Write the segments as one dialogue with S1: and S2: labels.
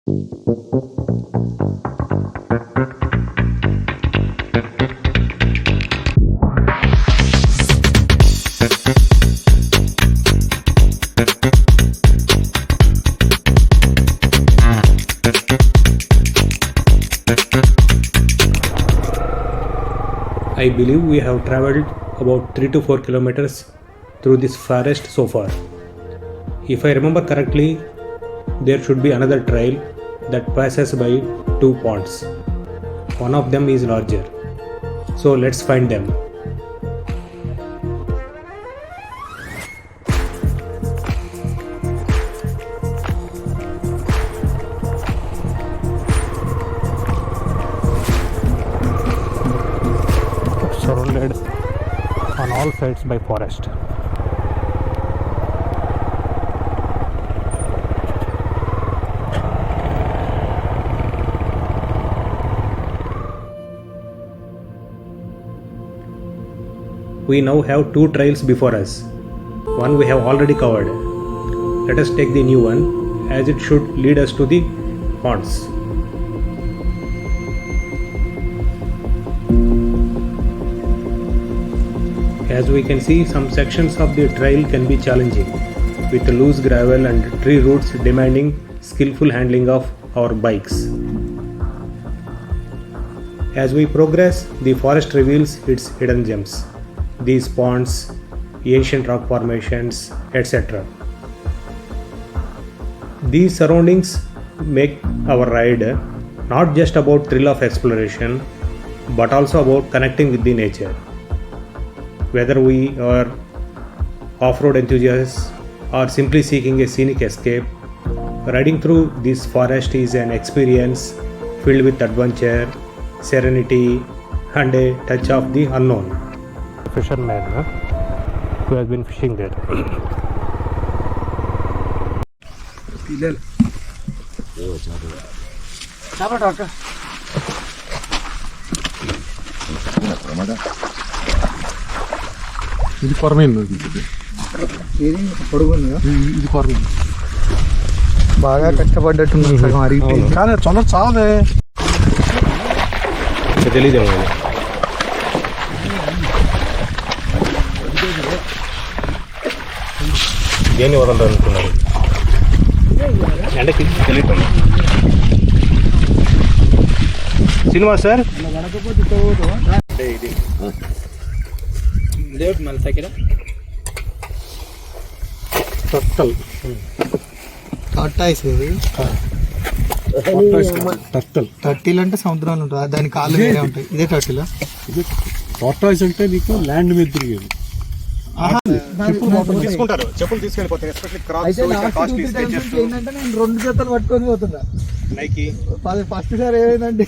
S1: I believe we have traveled about 3 to 4 kilometers through this forest so far. If I remember correctly, there should be another trail that passes by two ponds. One of them is larger. So let's find them. Surrounded on all sides by forest. We now have two trails before us. One we have already covered. Let us take the new one, as it should lead us to the ponds. As we can see, some sections of the trail can be challenging, with loose gravel and tree roots demanding skillful handling of our bikes. As we progress, the forest reveals its hidden gems. These ponds, ancient rock formations, etc. These surroundings make our ride not just about thrill of exploration, but also about connecting with the nature. Whether we are off-road enthusiasts or simply seeking a scenic escape, riding through this forest is an experience filled with adventure, serenity, and a touch of the unknown. Fisherman who has been fishing there.
S2: ఇది కొరమేను ఇది కొరమేను
S3: బాగా కష్టపడ్డట్టు సగం అరిగిపోయింది
S2: కానీ తొందర చాలదే
S1: తెలియదేమో దేన్ని వదలరు అనుకున్నారు ఎండకి తెలియదు సినిమా సార్ ఇది మన దగ్గర టర్టల్
S3: టర్టిల్ అంటే సముద్రాలు ఉంటుంది దాని కాళ్ళు వేరే ఉంటాయి. ఇదే టర్టిల్.
S2: ఇది టార్టాయిస్ అంటే నీకు ల్యాండ్ మీద తిరిగేది.
S1: తీసుకుంటారు చెప్పులు తీసుకెళ్ళిపోతారు.
S3: ఏంటంటే నేను 2 జతలు పట్టుకొని పోతున్నా. ఫస్ట్ సారి ఏమైందంటే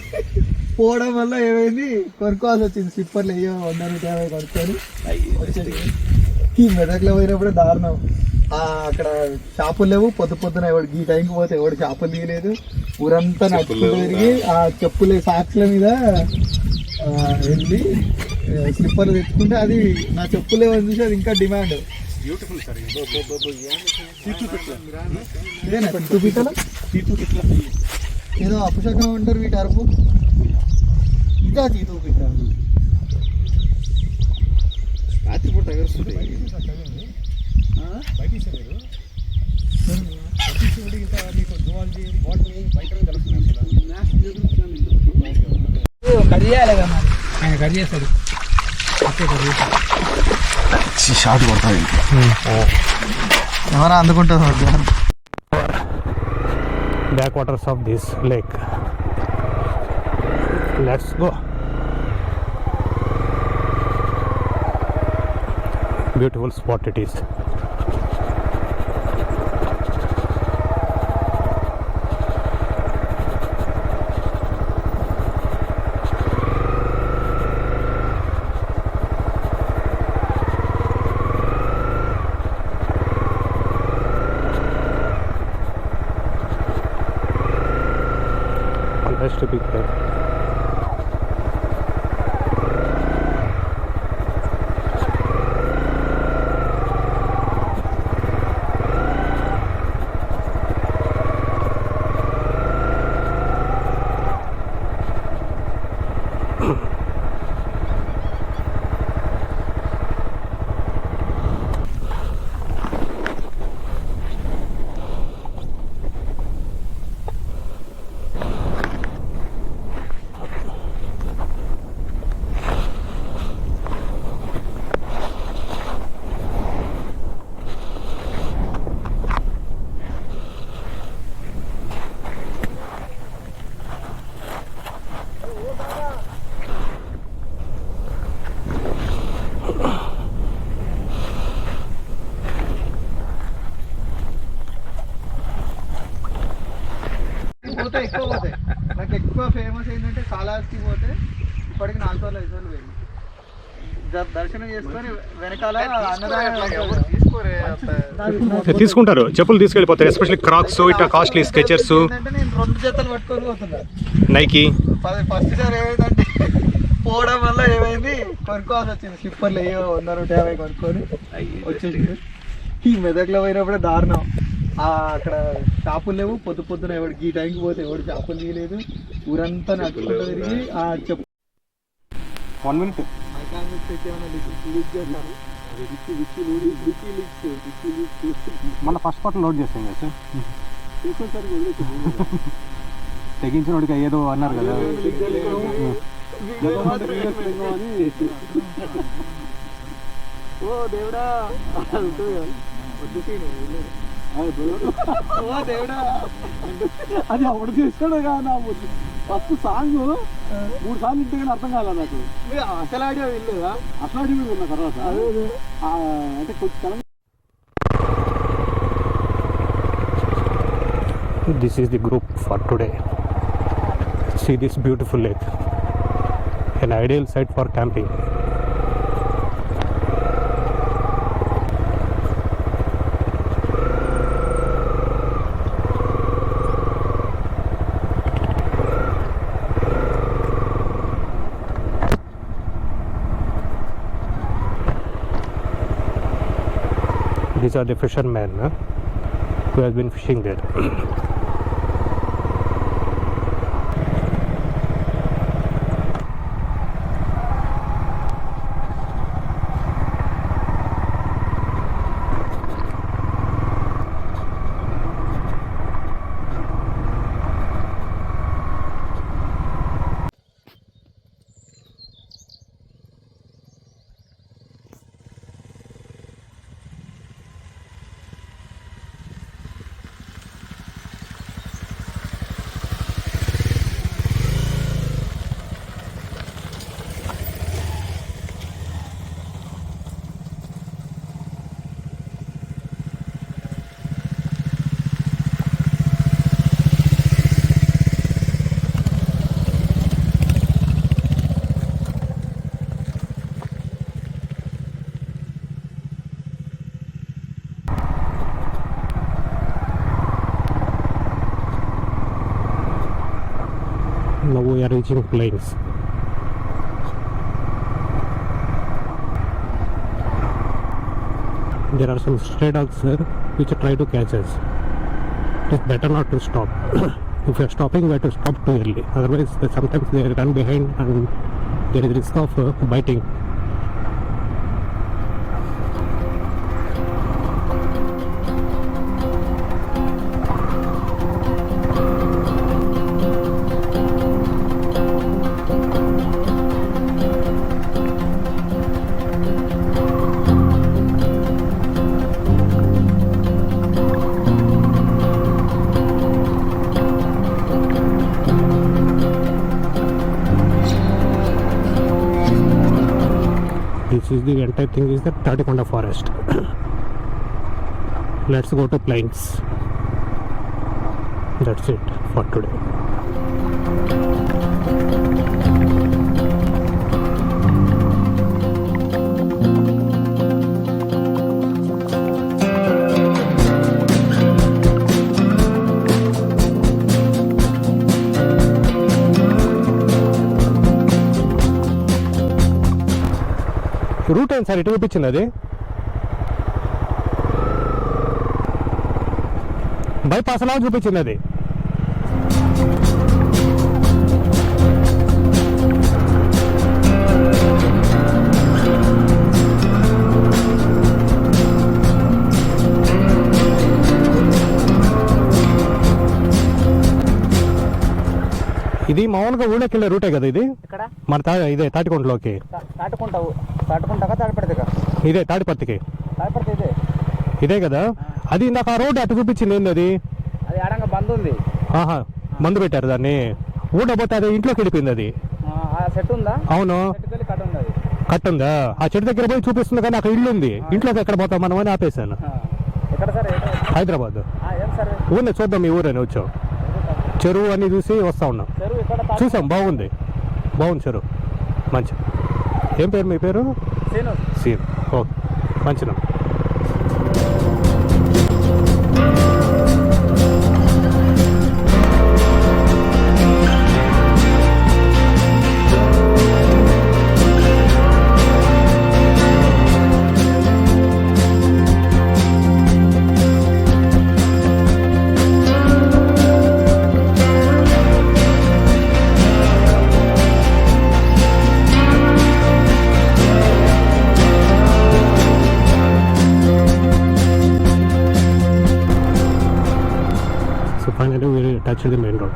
S3: పోవడం వల్ల ఏమైంది కొనుక్కోవాల్సి వచ్చింది. స్లిప్పర్లు అయ్యో 150 కొనుక్కొని ఈ మెదక్లో పోయినప్పుడే దారుణం. అక్కడ షాపులు లేవు. పొద్దున ఎవడు ఈ టైంకి పోతే ఎవడు షాపులు తీయలేదు. ఊరంతా నడుచుకుంటూ తిరిగి ఆ చెప్పులు సాక్స్ల మీద వెళ్ళి స్లిప్పర్లు తెచ్చుకుంటే అది నా చెప్పులు లేవని చూసి అది ఇంకా డిమాండ్. ఏదో అపశకం ఉంటారు వీటి అరుపు. ఇదా తీతూ పెట్టారు రాత్రిపూట ఆయన కట్ చేస్తాడు.
S2: షార్ట్ కొడతాయి
S3: ఎవరా అందుకుంటారు.
S1: Back waters of this lake. Let's go. Beautiful spot it is. Fantastic picture.
S3: పోతే ఎక్కువ పోతాయి. నాకు ఎక్కువ ఫేమస్ ఏంటంటే కాళహస్తి పోతే ఇప్పటికి 4 సార్లు 5 సార్లు వెళ్ళి దర్శనం చేసుకొని వెనకాల
S1: తీసుకుంటారు, చెప్పులు తీసుకెళ్ళిపోతారు. ఎస్పెషల్లీ క్రాక్స్, ఇట్లా కాస్ట్లీ స్కెచర్స్.
S3: నేను 2 జతలు పట్టుకొని పోతున్నా
S1: నైకి.
S3: ఫస్ట్ సార్ ఏమైందంటే పోవడం వల్ల ఏమైంది, కొనుక్కోవాల్సి వచ్చింది. స్లిప్పర్లు అయ్యో 100-150 కొనుక్కొని వచ్చేసింది. ఈ మెదక్లో పోయినప్పుడే దారుణం. అక్కడ షాపులు లేవు. పొద్దున ఎవడికి ఈ టైంకి పోతే ఎవడు షాపులు తీయలేదు. ఊరంతా నడుచుకుంటూ తిరిగి చెప్పు
S1: 1 minute మన ఫస్ట్ పార్ట్ లోడ్ చేస్తాం కదా సార్. తెగించిన వాడికి ఏదో అన్నారు కదా.
S3: ఓ దేవుడా ఓ దేవుడా
S2: అది అప్పుడు చేస్తాడు కదా. ఫస్ట్ సాంగ్ 3 సార్లు ఇంటే కానీ అర్థం కాలే నాకు.
S3: అసలు ఆడియో వెళ్ళలేదా?
S2: అసలు ఆడియో విన్న తర్వాత అంటే కొంచెం.
S1: This is the group for today. See this beautiful lake, an ideal site for camping. These are the fishermen who have been fishing there. Now we are reaching plains. There are some stray dogs here which try to catch us. It's better not to stop. If you are stopping, we have to stop too early. Otherwise, sometimes they run behind and there is risk of biting. This is the entire thing is the Thatiikunta Forest. Let's go to plains. That's it for today. Route ఏంటి sir? ఇటు చూపించింది అది bypass అలా చూపించింది అది. ఇది మామూలుగా ఊళ్ళోకి వెళ్ళే రూటే కదా ఇది. మన ఇదే తాటికొండలోకి. ఇదే తాడిపత్తికి ఇదే కదా. అది నాకు ఆ రోడ్ అటు చూపించింది. ఏంది అది?
S3: బంద్ ఉంది.
S1: ఆహా, మందు పెట్టారు దాన్ని. ఊడపోతే అది ఇంట్లోకి వెళ్ళిపోయింది అది. అవును, కట్ ఉందా? ఆ చెట్టు దగ్గర పోయి చూపిస్తుంది కానీ అక్కడ ఇల్లు ఉంది. ఇంట్లోకి ఎక్కడ పోతాం మనం అని ఆపేసాను. హైదరాబాద్ ఊరిని చూద్దాం. మీ ఊరని వచ్చావు. చెరువు అని చూసి వస్తూ ఉన్నాం.
S2: చెరువు ఇక్కడ
S1: చూసాం, బాగుంది చెరువు మంచి. ఏం పేరు మీ పేరు? సీన్. ఓకే, మంచిదా. Finally, we touched the main road.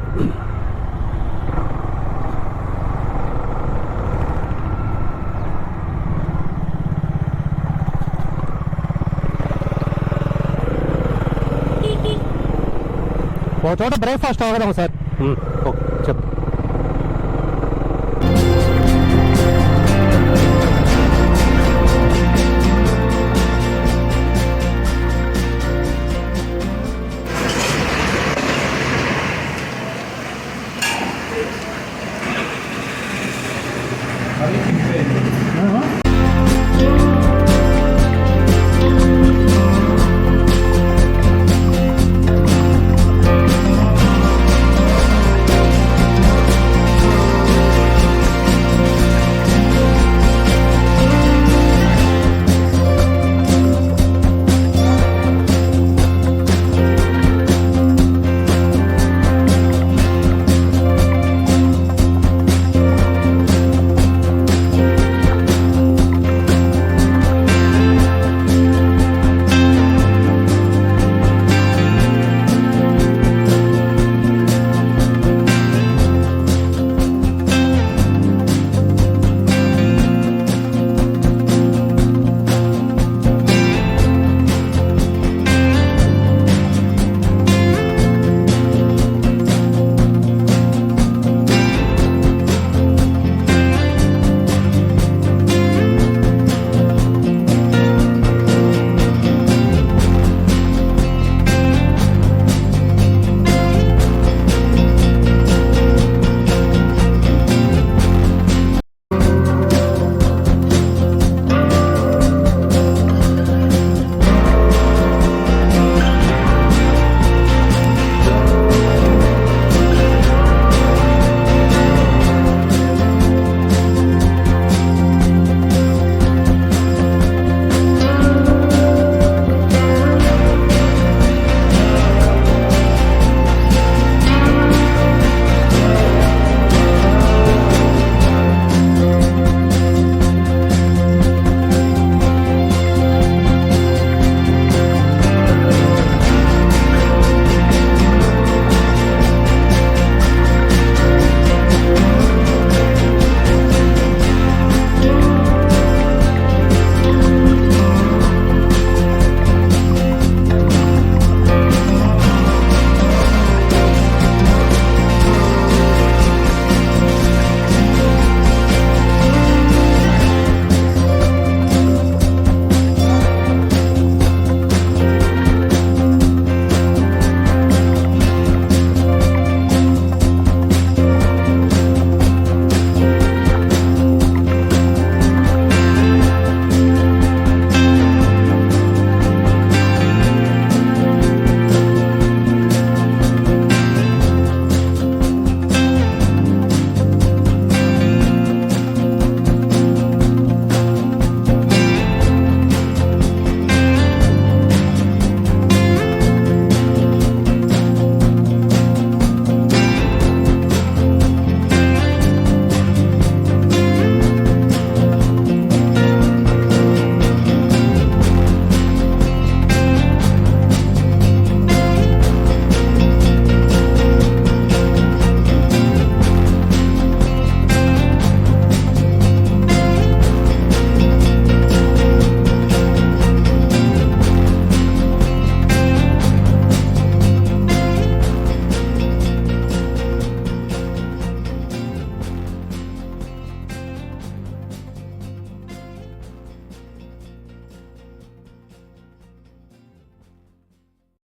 S1: ఒక చోట బ్రేక్ఫాస్ట్ అవ్వగలం సార్. ఓకే, చెప్పు.